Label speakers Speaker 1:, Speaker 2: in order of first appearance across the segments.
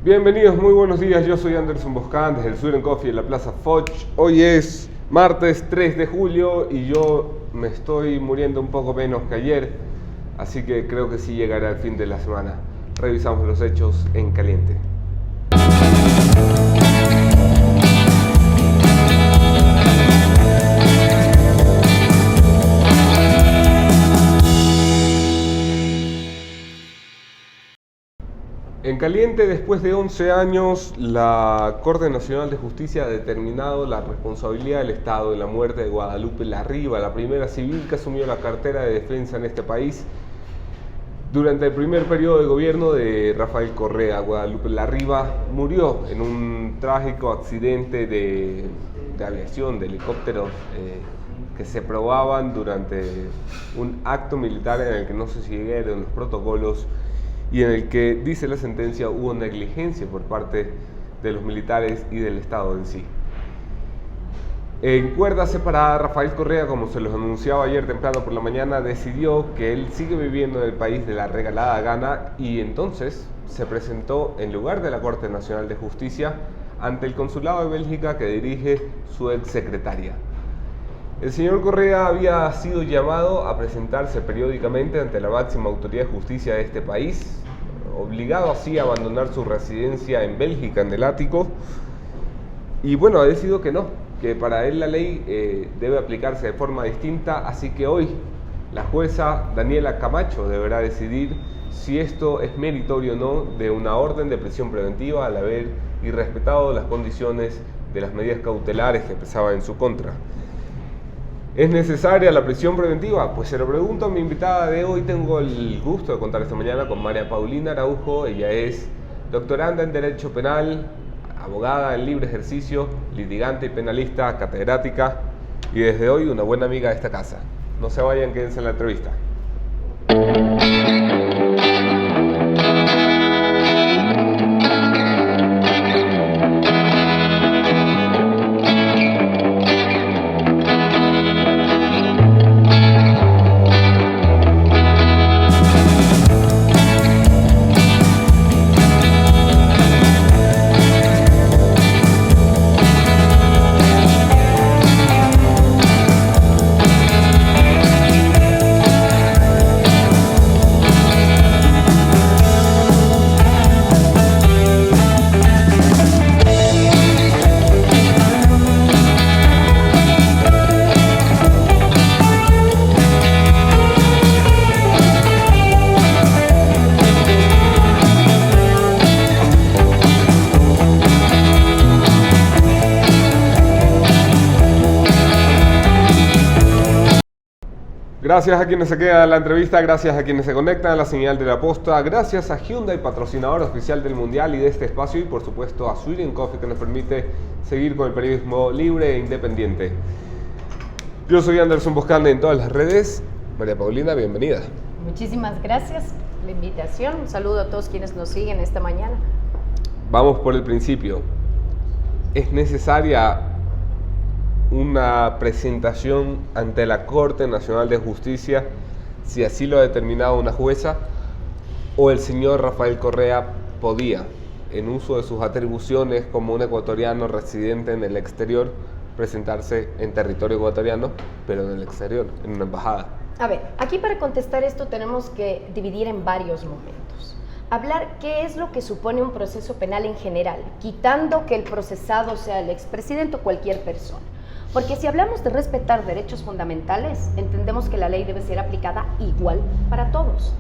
Speaker 1: Bienvenidos, muy buenos días. Yo soy Anderson Boscan desde el Sweden Coffee en la Plaza Foch. Hoy es martes 3 de julio y yo me estoy muriendo un poco menos que ayer, así que creo que sí llegará el fin de la semana. Revisamos los hechos en caliente. En caliente, después de 11 años, la Corte Nacional de Justicia ha determinado la responsabilidad del Estado en la muerte de Guadalupe Larriva, la primera civil que asumió la cartera de defensa en este país durante el primer periodo de gobierno de Rafael Correa. Guadalupe Larriva murió en un trágico accidente de aviación, de helicópteros que se probaban durante un acto militar en el que no se siguieron los protocolos y en el que, dice la sentencia, hubo negligencia por parte de los militares y del Estado en sí. En cuerda separada, Rafael Correa, como se los anunciaba ayer temprano por la mañana, decidió que él sigue viviendo en el país de la regalada gana y entonces se presentó en lugar de la Corte Nacional de Justicia ante el Consulado de Bélgica que dirige su exsecretaria. El señor Correa había sido llamado a presentarse periódicamente ante la máxima autoridad de justicia de este país, obligado así a abandonar su residencia en Bélgica, en el ático, y bueno, ha decidido que no, que para él la ley debe aplicarse de forma distinta, así que hoy la jueza Daniela Camacho deberá decidir si esto es meritorio o no de una orden de prisión preventiva al haber irrespetado las condiciones de las medidas cautelares que pesaban en su contra. ¿Es necesaria la prisión preventiva? Pues se lo pregunto a mi invitada de hoy. Tengo el gusto de contar esta mañana con María Paulina Araujo. Ella es doctoranda en Derecho Penal, abogada en libre ejercicio, litigante y penalista, catedrática y desde hoy una buena amiga de esta casa. No se vayan, quédense en la entrevista. Gracias a quienes se quedan en la entrevista, gracias a quienes se conectan a la señal de la posta, gracias a Hyundai, patrocinador oficial del Mundial y de este espacio, y por supuesto a Sweden Coffee, que nos permite seguir con el periodismo libre e independiente. Yo soy Anderson Boscan en todas las redes. María Paulina, bienvenida.
Speaker 2: Muchísimas gracias por la invitación. Un saludo a todos quienes nos siguen esta mañana.
Speaker 1: Vamos por el principio. ¿Es necesaria una presentación ante la Corte Nacional de Justicia, si así lo ha determinado una jueza, o el señor Rafael Correa podía, en uso de sus atribuciones como un ecuatoriano residente en el exterior, presentarse en territorio ecuatoriano, pero en el exterior, en una embajada?
Speaker 2: A ver, aquí para contestar esto tenemos que dividir en varios momentos. Hablar qué es lo que supone un proceso penal en general, quitando que el procesado sea el expresidente o cualquier persona. Porque si hablamos de respetar derechos fundamentales, entendemos que la ley debe ser aplicada igual para todos.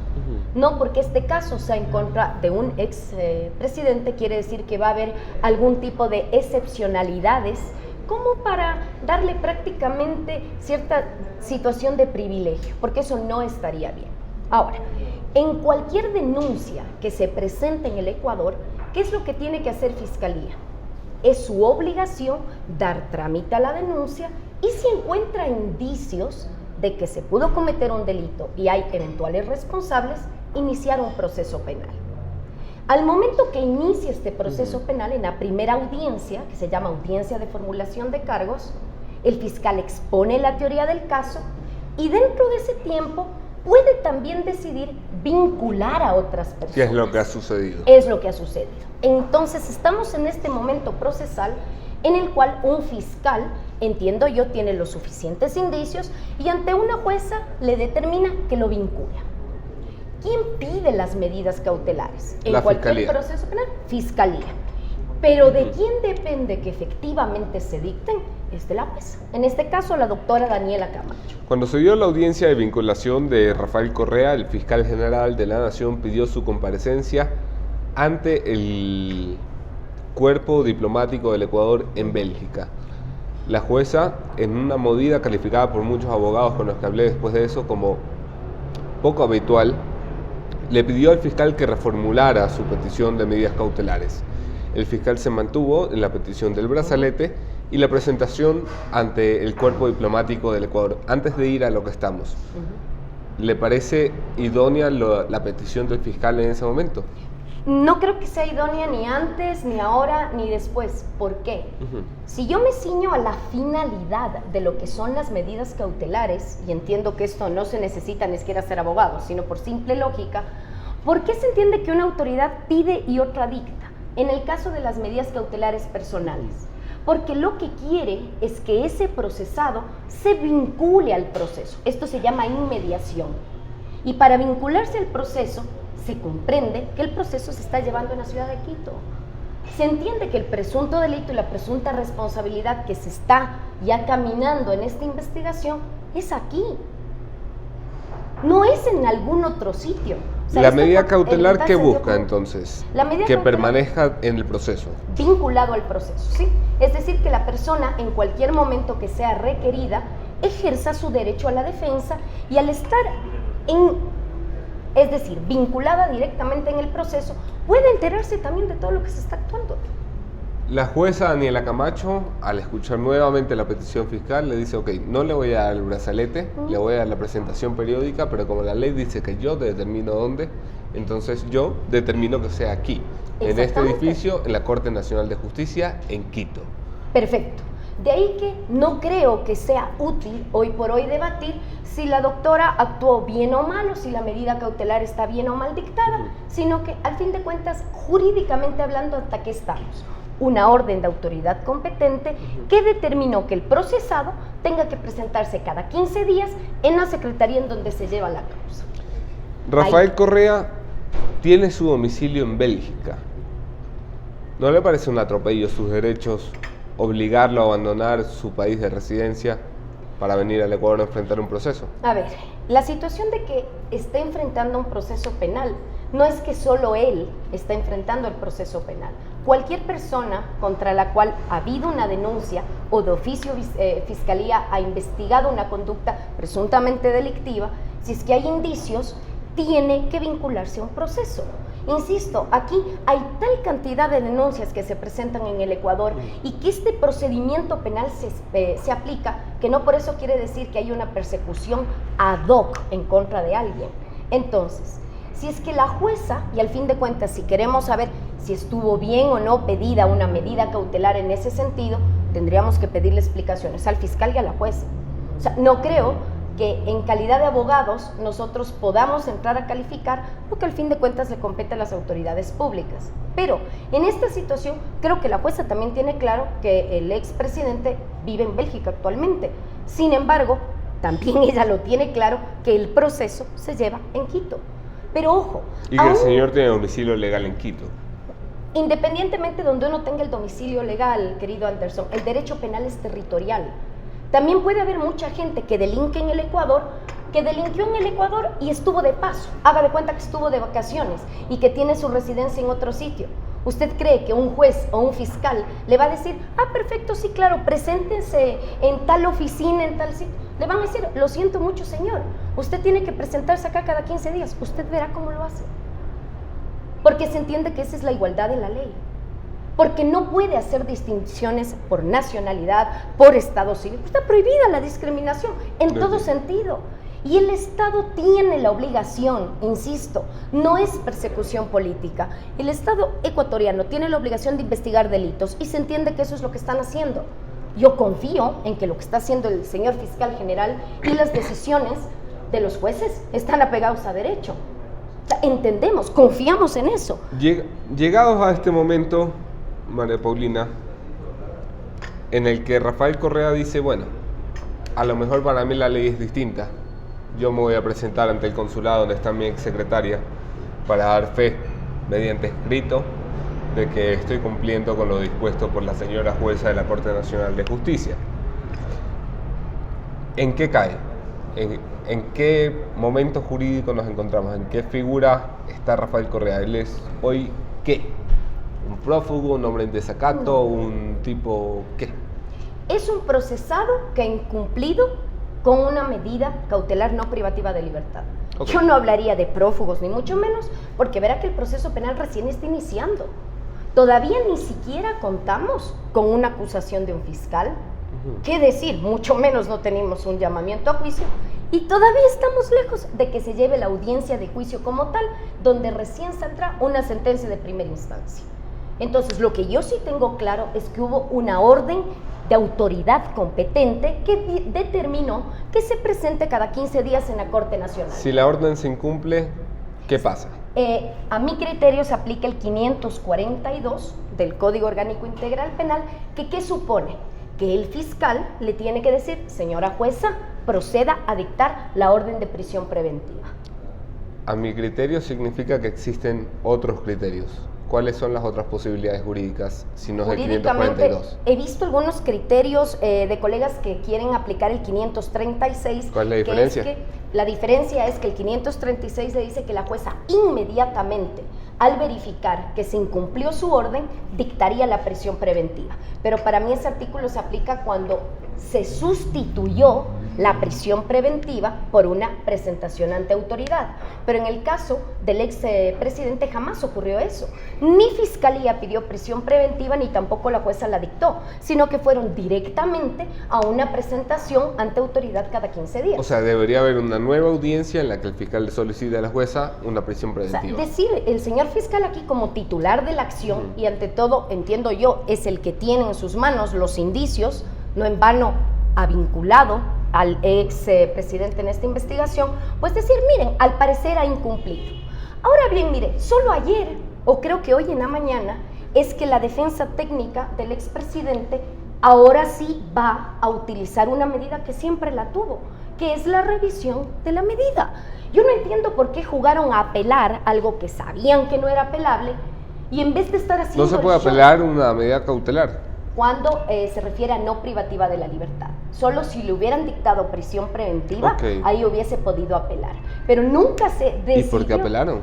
Speaker 2: No porque este caso sea en contra de un expresidente quiere decir que va a haber algún tipo de excepcionalidades como para darle prácticamente cierta situación de privilegio, porque eso no estaría bien. Ahora, en cualquier denuncia que se presente en el Ecuador, ¿qué es lo que tiene que hacer Fiscalía? Es su obligación dar trámite a la denuncia y si encuentra indicios de que se pudo cometer un delito y hay eventuales responsables, iniciar un proceso penal. Al momento que inicie este proceso penal, en la primera audiencia, que se llama audiencia de formulación de cargos, el fiscal expone la teoría del caso y dentro de ese tiempo puede también decidir vincular a otras personas.
Speaker 1: ¿Qué es lo que ha sucedido?
Speaker 2: Es lo que ha sucedido. Entonces estamos en este momento procesal en el cual un fiscal, entiendo yo, tiene los suficientes indicios y ante una jueza le determina que lo vincula. ¿Quién pide las medidas cautelares? En
Speaker 1: La
Speaker 2: cualquier
Speaker 1: Fiscalía.
Speaker 2: proceso penal, Fiscalía. Pero ¿de quién depende que efectivamente se dicten? Es de la jueza. En este caso, la doctora Daniela Camacho.
Speaker 1: Cuando se dio la audiencia de vinculación de Rafael Correa, el fiscal general de la Nación pidió su comparecencia ante el cuerpo diplomático del Ecuador en Bélgica. La jueza, en una movida calificada por muchos abogados con los que hablé después de eso como poco habitual, le pidió al fiscal que reformulara su petición de medidas cautelares. El fiscal se mantuvo en la petición del brazalete y la presentación ante el cuerpo diplomático del Ecuador. Antes de ir a lo que estamos, ¿le parece idónea la petición del fiscal en ese momento?
Speaker 2: No creo que sea idónea ni antes, ni ahora, ni después. ¿Por qué? Si yo me ciño a la finalidad de lo que son las medidas cautelares, y entiendo que esto no se necesita ni siquiera ser abogado, sino por simple lógica, ¿por qué se entiende que una autoridad pide y otra dicta? En el caso de las medidas cautelares personales, porque lo que quiere es que ese procesado se vincule al proceso. Esto se llama inmediación. Y para vincularse al proceso, se comprende que el proceso se está llevando en la ciudad de Quito. Se entiende que el presunto delito y la presunta responsabilidad que se está ya caminando en esta investigación es aquí. No es en algún otro sitio. O sea,
Speaker 1: ¿La medida cautelar qué
Speaker 2: se dio
Speaker 1: busca entonces?
Speaker 2: La medida
Speaker 1: que
Speaker 2: cautelar
Speaker 1: permanezca en el proceso.
Speaker 2: vinculado al proceso, ¿sí? Es decir, que la persona en cualquier momento que sea requerida ejerza su derecho a la defensa y al estar es decir, vinculada directamente en el proceso, puede enterarse también de todo lo que se está actuando.
Speaker 1: La jueza Daniela Camacho, al escuchar nuevamente la petición fiscal, le dice, ok, no le voy a dar el brazalete, le voy a dar la presentación periódica, pero como la ley dice que yo determino dónde, entonces yo determino que sea aquí, en este
Speaker 2: Exactamente.
Speaker 1: edificio, en la Corte Nacional de Justicia, en Quito.
Speaker 2: Perfecto. De ahí que no creo que sea útil hoy por hoy debatir si la doctora actuó bien o mal o si la medida cautelar está bien o mal dictada, sino que al fin de cuentas, jurídicamente hablando, ¿hasta qué estamos? Una orden de autoridad competente que determinó que el procesado tenga que presentarse cada 15 días en la secretaría en donde se lleva la causa.
Speaker 1: Rafael Correa tiene su domicilio en Bélgica. ¿No le parece un atropello sus derechos obligarlo a abandonar su país de residencia para venir al Ecuador a enfrentar un proceso?
Speaker 2: A ver, la situación de que esté enfrentando un proceso penal no es que solo él está enfrentando el proceso penal. Cualquier persona contra la cual ha habido una denuncia o de oficio Fiscalía ha investigado una conducta presuntamente delictiva, si es que hay indicios, tiene que vincularse a un proceso. Insisto, aquí hay tal cantidad de denuncias que se presentan en el Ecuador y que este procedimiento penal se aplica, que no por eso quiere decir que hay una persecución ad hoc en contra de alguien. Entonces, si es que la jueza, y al fin de cuentas, si queremos saber si estuvo bien o no pedida una medida cautelar en ese sentido, tendríamos que pedirle explicaciones al fiscal y a la jueza. O sea, no creo que en calidad de abogados nosotros podamos entrar a calificar lo que al fin de cuentas le compete a las autoridades públicas. Pero en esta situación creo que la jueza también tiene claro que el expresidente vive en Bélgica actualmente. Sin embargo, también ella lo tiene claro que el proceso se lleva en Quito. Pero ojo,
Speaker 1: Y que el señor tiene domicilio legal en Quito.
Speaker 2: Independientemente de donde uno tenga el domicilio legal, querido Anderson, el derecho penal es territorial. También puede haber mucha gente que delinque en el Ecuador, que delinquió en el Ecuador y estuvo de paso. Haga de cuenta que estuvo de vacaciones y que tiene su residencia en otro sitio. ¿Usted cree que un juez o un fiscal le va a decir, perfecto, sí, claro, preséntense en tal oficina, en tal sitio? Le van a decir, lo siento mucho, señor, usted tiene que presentarse acá cada 15 días, usted verá cómo lo hace. Porque se entiende que esa es la igualdad de la ley. Porque no puede hacer distinciones por nacionalidad, por estado civil. Está prohibida la discriminación en todo sentido. Y el Estado tiene la obligación, insisto, no es persecución política. El Estado ecuatoriano tiene la obligación de investigar delitos y se entiende que eso es lo que están haciendo. Yo confío en que lo que está haciendo el señor fiscal general y las decisiones de los jueces están apegados a derecho. Entendemos, confiamos en eso.
Speaker 1: Llegados a este momento, María Paulina, en el que Rafael Correa dice, bueno, a lo mejor para mí la ley es distinta. Yo me voy a presentar ante el consulado donde está mi exsecretaria para dar fe mediante escrito de que estoy cumpliendo con lo dispuesto por la señora jueza de la Corte Nacional de Justicia. ¿En qué cae? ¿En qué momento jurídico nos encontramos? ¿En qué figura está Rafael Correa? ¿Él es hoy qué? ¿Un prófugo, un hombre en desacato, un tipo qué?
Speaker 2: Es un procesado que ha incumplido con una medida cautelar no privativa de libertad. Okay. Yo no hablaría de prófugos, ni mucho menos, porque verá que el proceso penal recién está iniciando. Todavía ni siquiera contamos con una acusación de un fiscal. ¿Qué decir? Mucho menos no tenemos un llamamiento a juicio. Y todavía estamos lejos de que se lleve la audiencia de juicio como tal, donde recién saldrá una sentencia de primera instancia. Entonces, lo que yo sí tengo claro es que hubo una orden de autoridad competente que determinó que se presente cada 15 días en la Corte Nacional.
Speaker 1: Si la orden se incumple, ¿qué pasa?
Speaker 2: A mi criterio se aplica el 542 del Código Orgánico Integral Penal, que ¿qué supone? Que el fiscal le tiene que decir, señora jueza, proceda a dictar la orden de prisión preventiva.
Speaker 1: A mi criterio significa que existen otros criterios. ¿Cuáles son las otras posibilidades jurídicas si no es el 542?
Speaker 2: He visto algunos criterios de colegas que quieren aplicar el 536.
Speaker 1: ¿Cuál es la diferencia?
Speaker 2: La diferencia es que el 536 le dice que la jueza inmediatamente, al verificar que se incumplió su orden, dictaría la prisión preventiva. Pero para mí ese artículo se aplica cuando se sustituyó la prisión preventiva por una presentación ante autoridad. Pero en el caso del expresidente jamás ocurrió eso. Ni Fiscalía pidió prisión preventiva, ni tampoco la jueza la dictó, sino que fueron directamente a una presentación ante autoridad cada 15 días.
Speaker 1: O sea, debería haber una nueva audiencia en la que el fiscal le solicite a la jueza una prisión preventiva.
Speaker 2: O sea, decir, el señor fiscal aquí como titular de la acción, y ante todo, entiendo yo, es el que tiene en sus manos los indicios, no en vano ha vinculado al ex presidente en esta investigación, pues decir, miren, al parecer ha incumplido. Ahora bien, mire, solo ayer, o creo que hoy en la mañana, es que la defensa técnica del expresidente ahora sí va a utilizar una medida que siempre la tuvo, que es la revisión de la medida. Yo no entiendo por qué jugaron a apelar algo que sabían que no era apelable, y en vez de estar haciendo...
Speaker 1: No se puede apelar una medida cautelar.
Speaker 2: Cuando se refiere a no privativa de la libertad. Solo si le hubieran dictado prisión preventiva, ahí hubiese podido apelar. Pero nunca se decidió.
Speaker 1: ¿Y por qué apelaron?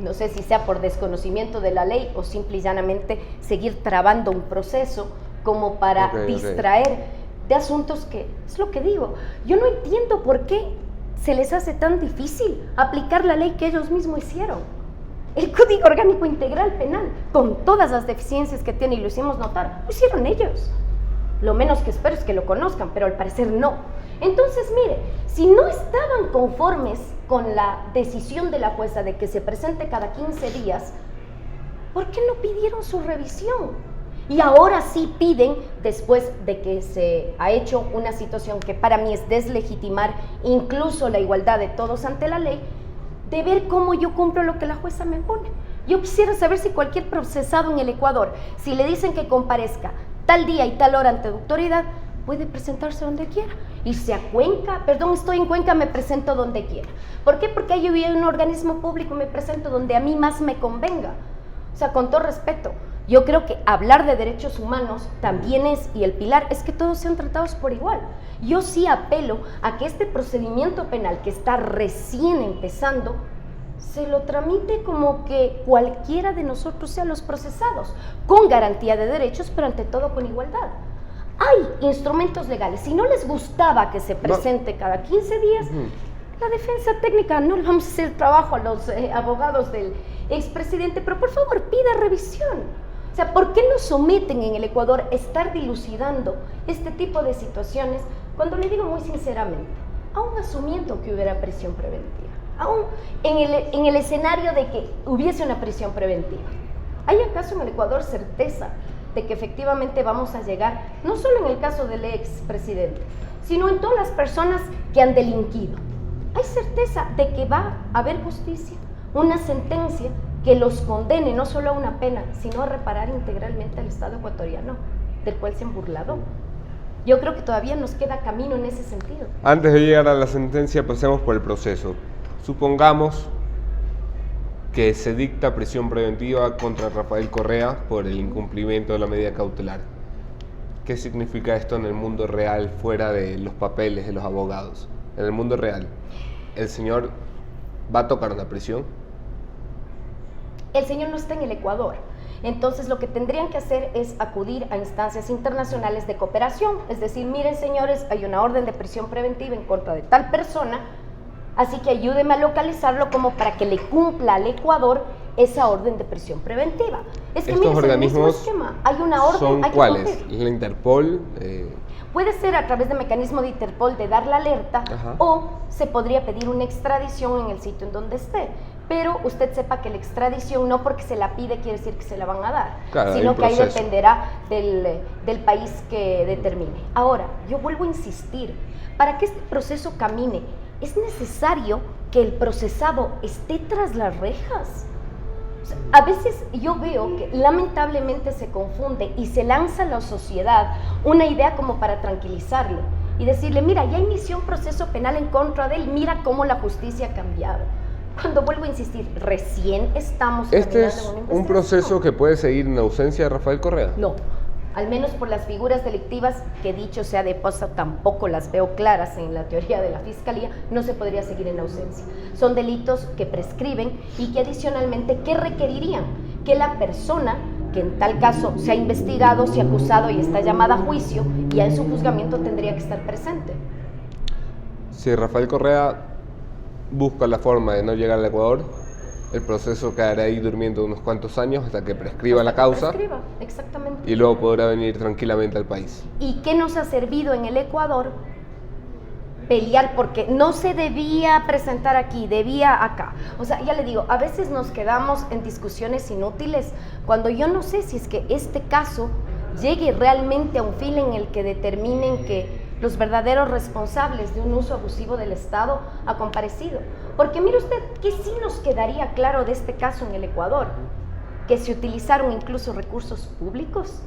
Speaker 2: No sé si sea por desconocimiento de la ley o simple y llanamente seguir trabando un proceso como para distraer de asuntos que, es lo que digo, yo no entiendo por qué se les hace tan difícil aplicar la ley que ellos mismos hicieron. El Código Orgánico Integral Penal, con todas las deficiencias que tiene, y lo hicimos notar, lo hicieron ellos. Lo menos que espero es que lo conozcan, pero al parecer no. Entonces, mire, si no estaban conformes con la decisión de la jueza de que se presente cada 15 días, ¿por qué no pidieron su revisión? Y ahora sí piden, después de que se ha hecho una situación que para mí es deslegitimar incluso la igualdad de todos ante la ley, de ver cómo yo cumplo lo que la jueza me pone. Yo quisiera saber si cualquier procesado en el Ecuador, si le dicen que comparezca tal día y tal hora ante autoridad, puede presentarse donde quiera. Irse a Cuenca, perdón, estoy en Cuenca, me presento donde quiera. ¿Por qué? Porque yo voy a un organismo público, me presento donde a mí más me convenga. O sea, con todo respeto, yo creo que hablar de derechos humanos también es, y el pilar, es que todos sean tratados por igual. Yo sí apelo a que este procedimiento penal que está recién empezando, se lo tramite como que cualquiera de nosotros sea los procesados, con garantía de derechos, pero ante todo con igualdad. Hay instrumentos legales. Si no les gustaba que se presente cada 15 días, la defensa técnica, no le vamos a hacer el trabajo a los abogados del expresidente, pero por favor pida revisión. O sea, ¿por qué nos someten en el Ecuador a estar dilucidando este tipo de situaciones cuando le digo muy sinceramente, aún asumiendo que hubiera prisión preventiva, aún en el escenario de que hubiese una prisión preventiva, ¿hay acaso en el Ecuador certeza de que efectivamente vamos a llegar, no solo en el caso del expresidente, sino en todas las personas que han delinquido? hay certeza de que va a haber justicia, una sentencia que los condene no solo a una pena, sino a reparar integralmente al Estado ecuatoriano, del cual se han burlado. Yo creo que todavía nos queda camino en ese sentido.
Speaker 1: Antes de llegar a la sentencia, pasemos por el proceso. Supongamos que se dicta prisión preventiva contra Rafael Correa por el incumplimiento de la medida cautelar. ¿Qué significa esto en el mundo real, fuera de los papeles de los abogados? En el mundo real, ¿el señor va a tocar una prisión?
Speaker 2: El señor no está en el Ecuador. Entonces lo que tendrían que hacer es acudir a instancias internacionales de cooperación, es decir, miren señores, hay una orden de prisión preventiva en contra de tal persona, así que ayúdenme a localizarlo como para que le cumpla al Ecuador esa orden de prisión preventiva. Es que
Speaker 1: ¿Estos
Speaker 2: miren,
Speaker 1: organismos
Speaker 2: es el mismo esquema, hay una orden,
Speaker 1: son
Speaker 2: hay que
Speaker 1: cuáles?
Speaker 2: cumplir.
Speaker 1: ¿La Interpol?
Speaker 2: Puede ser a través del mecanismo de Interpol de dar la alerta.
Speaker 1: Ajá.
Speaker 2: O se podría pedir una extradición en el sitio en donde esté. Pero usted sepa que la extradición no porque se la pide quiere decir que se la van a dar,
Speaker 1: Claro,
Speaker 2: sino que ahí
Speaker 1: proceso.
Speaker 2: dependerá del país que determine. Ahora, yo vuelvo a insistir, para que este proceso camine, es necesario que el procesado esté tras las rejas. O sea, a veces yo veo que lamentablemente se confunde y se lanza a la sociedad una idea como para tranquilizarlo y decirle, mira, ya inició un proceso penal en contra de él, mira cómo la justicia ha cambiado. Cuando vuelvo a insistir, recién estamos
Speaker 1: ¿Este es
Speaker 2: terminando una
Speaker 1: un
Speaker 2: investigación.
Speaker 1: proceso que puede seguir en ausencia de Rafael Correa?
Speaker 2: No, al menos por las figuras delictivas, que dicho sea de paso, tampoco las veo claras en la teoría de la Fiscalía, no se podría seguir en ausencia. Son delitos que prescriben y que adicionalmente, ¿qué requerirían? Que la persona, que en tal caso se ha investigado, se ha acusado y está llamada a juicio, ya en su juzgamiento tendría que estar presente.
Speaker 1: Si Rafael Correa busca la forma de no llegar al Ecuador, el proceso quedará ahí durmiendo unos cuantos años hasta que prescriba la causa
Speaker 2: Prescriba, exactamente.
Speaker 1: y luego podrá venir tranquilamente al país.
Speaker 2: ¿Y qué nos ha servido en el Ecuador? Pelear porque no se debía presentar aquí, debía acá. O sea, ya le digo, a veces nos quedamos en discusiones inútiles cuando yo no sé si es que este caso llegue realmente a un fin en el que determinen que los verdaderos responsables de un uso abusivo del Estado ha comparecido. Porque mire usted, que sí nos quedaría claro de este caso en el Ecuador, que se utilizaron incluso recursos públicos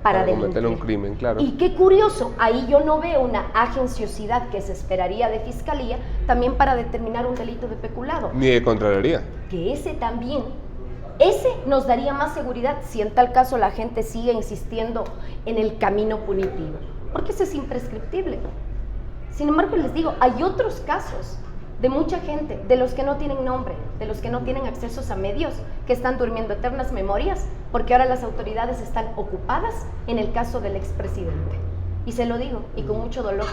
Speaker 2: para
Speaker 1: cometer un
Speaker 2: delinquir.
Speaker 1: crimen, claro.
Speaker 2: Y qué curioso, ahí yo no veo una agenciosidad que se esperaría de Fiscalía también para determinar un delito de peculado.
Speaker 1: Ni de Contraloría.
Speaker 2: Que ese también, ese nos daría más seguridad si en tal caso la gente sigue insistiendo en el camino punitivo, porque ese es imprescriptible. Sin embargo, les digo, hay otros casos de mucha gente, de los que no tienen nombre, de los que no tienen accesos a medios, que están durmiendo eternas memorias, porque ahora las autoridades están ocupadas en el caso del expresidente. Y se lo digo, y con mucho dolor,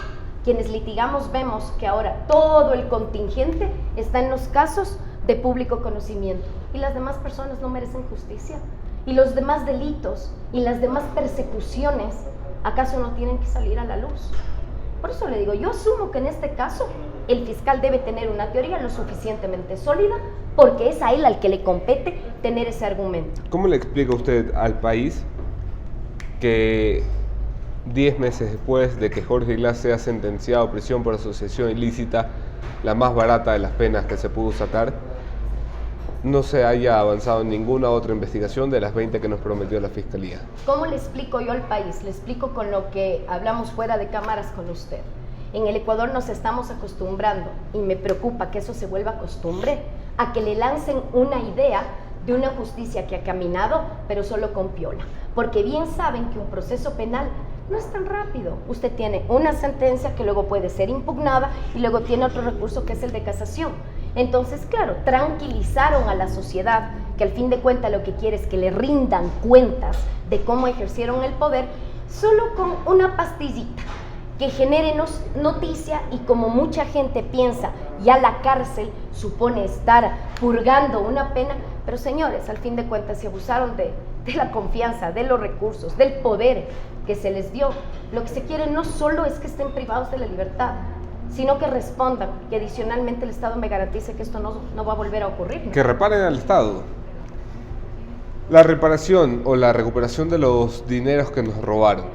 Speaker 2: quienes litigamos vemos que ahora todo el contingente está en los casos de público conocimiento, y las demás personas no merecen justicia, y los demás delitos y las demás persecuciones, ¿acaso no tienen que salir a la luz? Por eso le digo, yo asumo que en este caso el fiscal debe tener una teoría lo suficientemente sólida, porque es a él al que le compete tener ese argumento.
Speaker 1: ¿Cómo le explica usted al país que 10 meses después de que Jorge Glass sea sentenciado a prisión por asociación ilícita, la más barata de las penas que se pudo sacar, no se haya avanzado en ninguna otra investigación de las 20 que nos prometió la Fiscalía?
Speaker 2: ¿Cómo le explico yo al país? Le explico con lo que hablamos fuera de cámaras con usted. En el Ecuador nos estamos acostumbrando, y me preocupa que eso se vuelva costumbre, a que le lancen una idea de una justicia que ha caminado, pero solo con piola. Porque bien saben que un proceso penal no es tan rápido. Usted tiene una sentencia que luego puede ser impugnada y luego tiene otro recurso que es el de casación. Entonces, claro, tranquilizaron a la sociedad, que al fin de cuentas lo que quiere es que le rindan cuentas de cómo ejercieron el poder, solo con una pastillita que genere noticia, y como mucha gente piensa, ya la cárcel supone estar purgando una pena, pero señores, al fin de cuentas se abusaron de la confianza, de los recursos, del poder que se les dio. Lo que se quiere no solo es que estén privados de la libertad, sino que respondan, que adicionalmente el Estado me garantice que esto no va a volver a ocurrir, ¿no?
Speaker 1: Que reparen al Estado. La reparación o la recuperación de los dineros que nos robaron.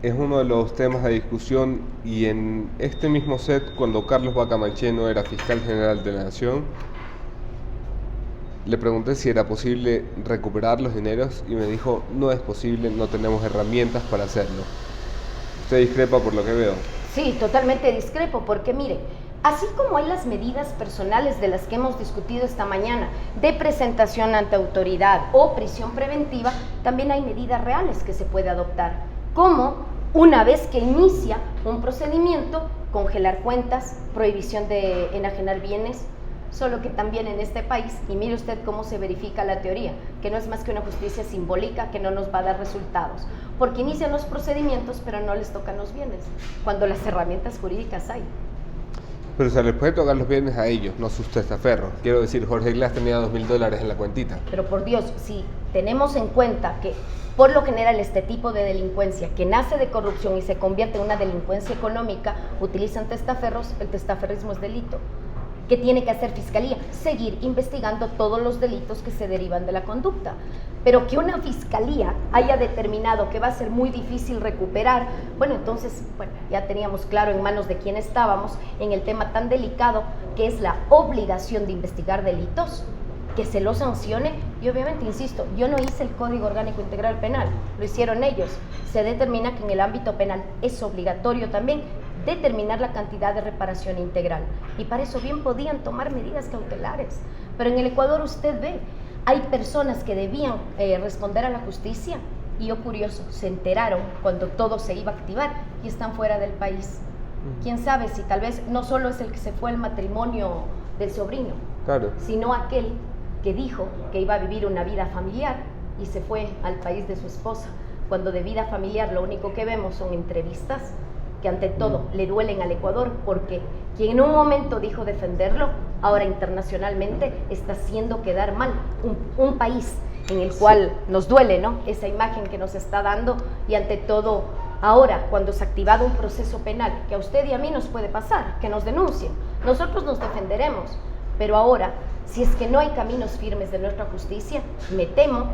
Speaker 1: es uno de los temas de discusión, y en este mismo set, cuando Carlos Vaca Mancheno era fiscal general de la Nación, le pregunté si era posible recuperar los dineros y me dijo: no es posible, no tenemos herramientas para hacerlo. ¿Usted discrepa por lo que veo?
Speaker 2: Sí, totalmente discrepo, porque mire, así como hay las medidas personales de las que hemos discutido esta mañana, de presentación ante autoridad o prisión preventiva, también hay medidas reales que se puede adoptar, como una vez que inicia un procedimiento, congelar cuentas, prohibición de enajenar bienes. Solo que también en este país, y mire usted cómo se verifica la teoría, que no es más que una justicia simbólica que no nos va a dar resultados, porque inician los procedimientos pero no les tocan los bienes, cuando las herramientas jurídicas hay.
Speaker 1: Pero se les puede tocar los bienes a ellos, no sus testaferros. Quiero decir, Jorge Glass tenía $2.000 en la cuentita.
Speaker 2: Pero por Dios, si tenemos en cuenta que por lo general este tipo de delincuencia que nace de corrupción y se convierte en una delincuencia económica, utilizan testaferros, el testaferrismo es delito. ¿Qué tiene que hacer Fiscalía? Seguir investigando todos los delitos que se derivan de la conducta. Pero que una Fiscalía haya determinado que va a ser muy difícil recuperar, bueno, entonces, ya teníamos claro en manos de quién estábamos en el tema tan delicado que es la obligación de investigar delitos, que se lo sancione. Y obviamente, insisto, yo no hice el Código Orgánico Integral Penal, lo hicieron ellos. Se determina que en el ámbito penal es obligatorio también determinar la cantidad de reparación integral, y para eso bien podían tomar medidas cautelares, pero en el Ecuador usted ve, hay personas que debían responder a la justicia y, oh curioso, se enteraron cuando todo se iba a activar y están fuera del país. Quién sabe si tal vez no solo es el que se fue al matrimonio del sobrino,
Speaker 1: claro,
Speaker 2: sino aquel que dijo que iba a vivir una vida familiar y se fue al país de su esposa, cuando de vida familiar lo único que vemos son entrevistas que ante todo le duelen al Ecuador, porque quien en un momento dijo defenderlo, ahora internacionalmente está haciendo quedar mal un país en el cual nos duele, ¿no?, esa imagen que nos está dando. Y ante todo, ahora cuando se ha activado un proceso penal, que a usted y a mí nos puede pasar, que nos denuncien, nosotros nos defenderemos, pero ahora, si es que no hay caminos firmes de nuestra justicia, me temo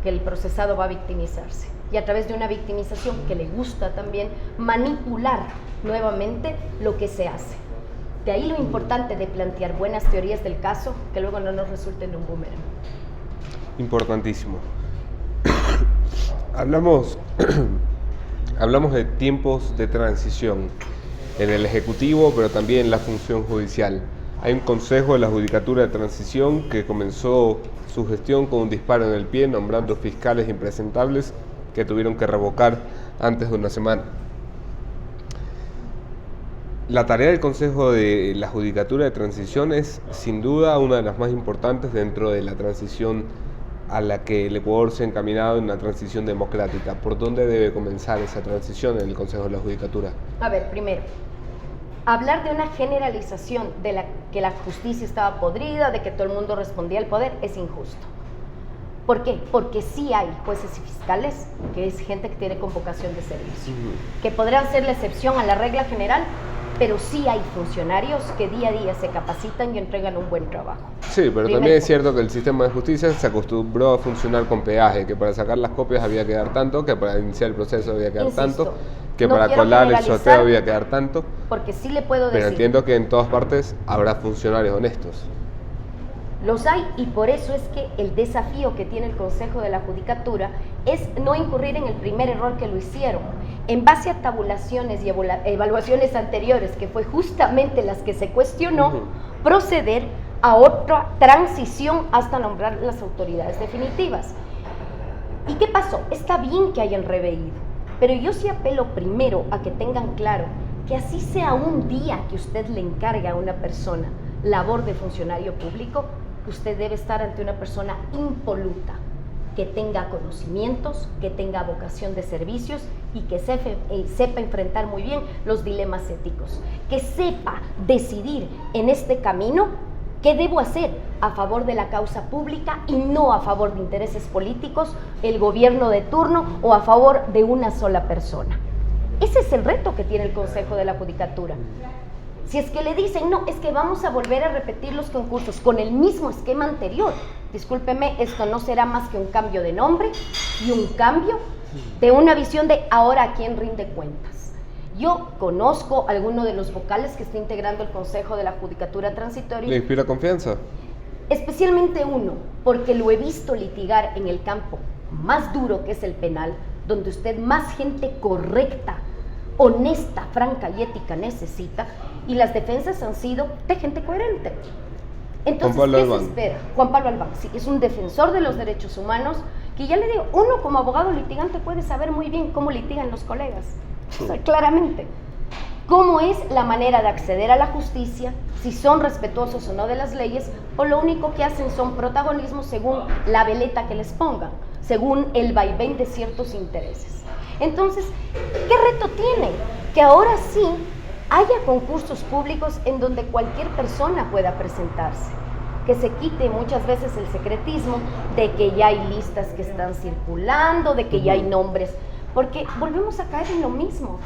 Speaker 2: que el procesado va a victimizarse, y a través de una victimización que le gusta también manipular nuevamente lo que se hace. De ahí lo importante de plantear buenas teorías del caso que luego no nos resulten un boomerang.
Speaker 1: Importantísimo. Hablamos de tiempos de transición en el Ejecutivo, pero también en la función judicial. Hay un Consejo de la Judicatura de Transición que comenzó su gestión con un disparo en el pie, nombrando fiscales impresentables que tuvieron que revocar antes de una semana. La tarea del Consejo de la Judicatura de Transición es sin duda una de las más importantes dentro de la transición a la que el Ecuador se ha encaminado, en una transición democrática. ¿Por dónde debe comenzar esa transición en el Consejo de la Judicatura?
Speaker 2: A ver, primero, hablar de una generalización de que la justicia estaba podrida, de que todo el mundo respondía al poder, es injusto. ¿Por qué? Porque sí hay jueces y fiscales, que es gente que tiene convocación de servicio, que podrán ser la excepción a la regla general, pero sí hay funcionarios que día a día se capacitan y entregan un buen trabajo.
Speaker 1: Sí, pero también es cierto que el sistema de justicia se acostumbró a funcionar con peaje, que para sacar las copias había que dar tanto, que para iniciar el proceso había que dar tanto, que no para colar el sorteo había que dar tanto.
Speaker 2: Porque sí le puedo decir.
Speaker 1: Pero entiendo que en todas partes habrá funcionarios honestos.
Speaker 2: Los hay, y por eso es que el desafío que tiene el Consejo de la Judicatura es no incurrir en el primer error que lo hicieron. En base a tabulaciones y evaluaciones anteriores, que fue justamente las que se cuestionó, proceder a otra transición hasta nombrar las autoridades definitivas. ¿Y qué pasó? Está bien que hayan reveído, pero yo sí apelo primero a que tengan claro que así sea un día que usted le encargue a una persona labor de funcionario público, usted debe estar ante una persona impoluta, que tenga conocimientos, que tenga vocación de servicios y que sepa enfrentar muy bien los dilemas éticos, que sepa decidir en este camino qué debo hacer a favor de la causa pública y no a favor de intereses políticos, el gobierno de turno o a favor de una sola persona. Ese es el reto que tiene el Consejo de la Judicatura. Si es que le dicen, no, es que vamos a volver a repetir los concursos con el mismo esquema anterior, discúlpeme, esto no será más que un cambio de nombre y un cambio de una visión de ahora a quién rinde cuentas. Yo conozco a alguno de los vocales que está integrando el Consejo de la Judicatura Transitoria.
Speaker 1: ¿Le inspira confianza?
Speaker 2: Especialmente uno, porque lo he visto litigar en el campo más duro, que es el penal, donde usted más gente correcta, honesta, franca y ética necesita, y las defensas han sido de gente coherente. Entonces, ¿qué se espera? Juan Pablo Albán, sí, es un defensor de los derechos humanos, que ya le digo, uno como abogado litigante puede saber muy bien cómo litigan los colegas, o sea, claramente. ¿Cómo es la manera de acceder a la justicia? Si son respetuosos o no de las leyes, o lo único que hacen son protagonismos según la veleta que les pongan, según el vaivén de ciertos intereses. Entonces, ¿qué reto tiene? Que ahora sí haya concursos públicos en donde cualquier persona pueda presentarse, que se quite muchas veces el secretismo de que ya hay listas que están circulando, de que ya hay nombres, porque volvemos a caer en lo mismo.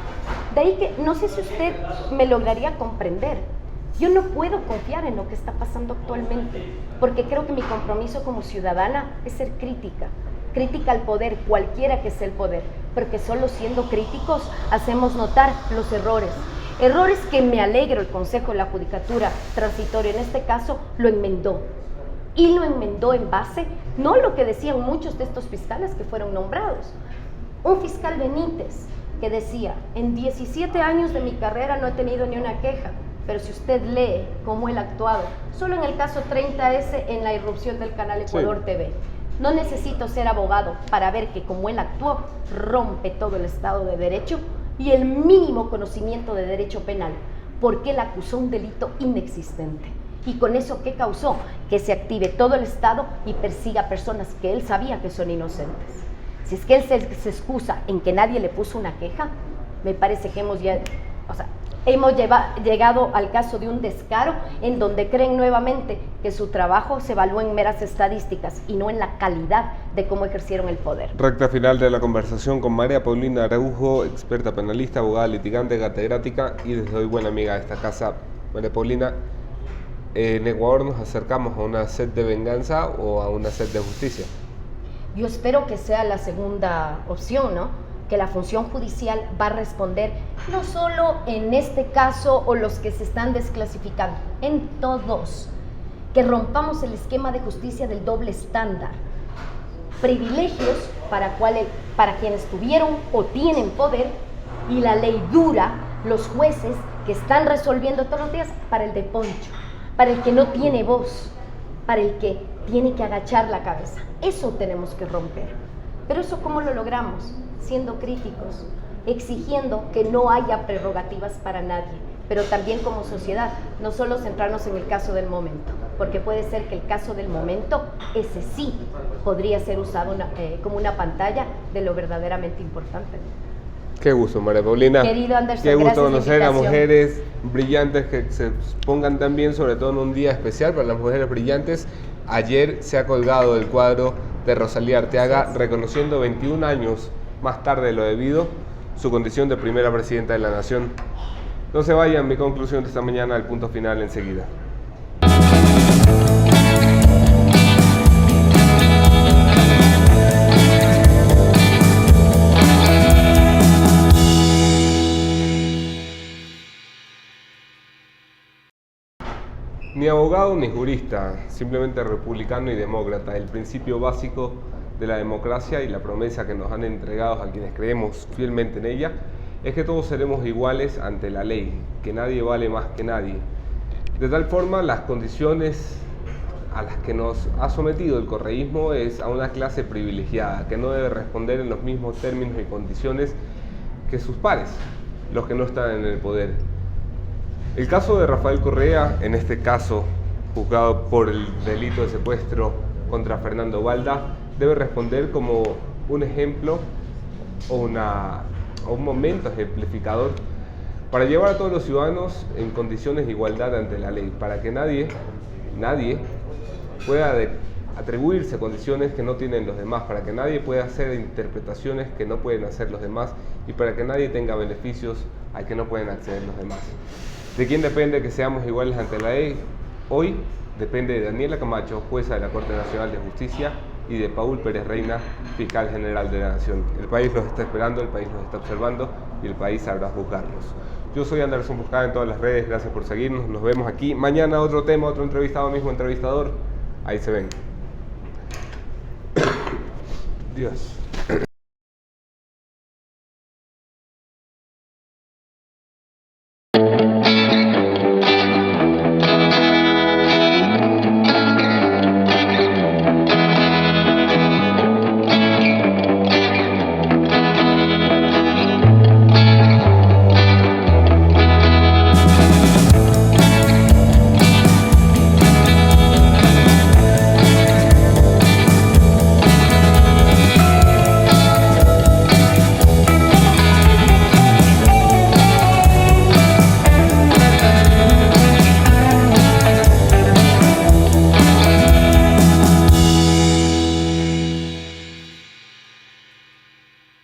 Speaker 2: De ahí que no sé si usted me lograría comprender. Yo no puedo confiar en lo que está pasando actualmente, porque creo que mi compromiso como ciudadana es ser crítica al poder, cualquiera que sea el poder, porque solo siendo críticos hacemos notar los errores que me alegro el Consejo de la Judicatura Transitoria en este caso lo enmendó, y lo enmendó en base no a lo que decían muchos de estos fiscales que fueron nombrados. Un fiscal Benítez que decía, en 17 años de mi carrera no he tenido ni una queja, pero si usted lee cómo él ha actuado, solo en el caso 30S en la irrupción del canal Ecuador TV, no necesito ser abogado para ver que como él actuó, rompe todo el Estado de Derecho y el mínimo conocimiento de derecho penal, porque él acusó un delito inexistente. Y con eso, ¿qué causó? Que se active todo el Estado y persiga a personas que él sabía que son inocentes. Si es que él se excusa en que nadie le puso una queja, me parece que hemos llegado al caso de un descaro en donde creen nuevamente que su trabajo se evalúa en meras estadísticas y no en la calidad de cómo ejercieron el poder.
Speaker 1: Recta final de la conversación con María Paulina Araujo, experta penalista, abogada litigante, catedrática y desde hoy buena amiga de esta casa. María Paulina, ¿en Ecuador nos acercamos a una sed de venganza o a una sed de justicia?
Speaker 2: Yo espero que sea la segunda opción, ¿no? Que la función judicial va a responder no solo en este caso o los que se están desclasificando, en todos. Que rompamos el esquema de justicia del doble estándar. Privilegios para quienes tuvieron o tienen poder y la ley dura, los jueces que están resolviendo todos los días para el de Poncho, para el que no tiene voz, para el que tiene que agachar la cabeza. Eso tenemos que romper. Pero eso ¿cómo lo logramos? Siendo críticos, exigiendo que no haya prerrogativas para nadie, pero también como sociedad, no solo centrarnos en el caso del momento, porque puede ser que el caso del momento, ese sí, podría ser usado como una pantalla de lo verdaderamente importante.
Speaker 1: Qué gusto, María Paulina.
Speaker 2: Querido Anderson,
Speaker 1: qué gusto
Speaker 2: gracias
Speaker 1: conocer a mujeres brillantes que se pongan tan bien, sobre todo en un día especial para las mujeres brillantes. Ayer se ha colgado el cuadro de Rosalía Arteaga, reconociendo 21 años más tarde de lo debido su condición de primera presidenta de la nación. No se vayan, mi conclusión de esta mañana, el punto final enseguida. Ni abogado ni jurista, simplemente republicano y demócrata. El principio básico de la democracia y la promesa que nos han entregado a quienes creemos fielmente en ella es que todos seremos iguales ante la ley, que nadie vale más que nadie. De tal forma, las condiciones a las que nos ha sometido el correísmo es a una clase privilegiada, que no debe responder en los mismos términos y condiciones que sus pares, los que no están en el poder. El caso de Rafael Correa, en este caso juzgado por el delito de secuestro contra Fernando Balda, debe responder como un ejemplo o un momento ejemplificador para llevar a todos los ciudadanos en condiciones de igualdad ante la ley, para que nadie pueda atribuirse condiciones que no tienen los demás, para que nadie pueda hacer interpretaciones que no pueden hacer los demás y para que nadie tenga beneficios a que no pueden acceder los demás. ¿De quién depende que seamos iguales ante la ley? Hoy depende de Daniela Camacho, jueza de la Corte Nacional de Justicia, y de Paul Pérez Reina, fiscal general de la Nación. El país los está esperando, el país los está observando y el país sabrá juzgarlos. Yo soy Anderson Buscada en todas las redes, gracias por seguirnos, nos vemos aquí. Mañana otro tema, otro entrevistado, mismo entrevistador, ahí se ven. Dios.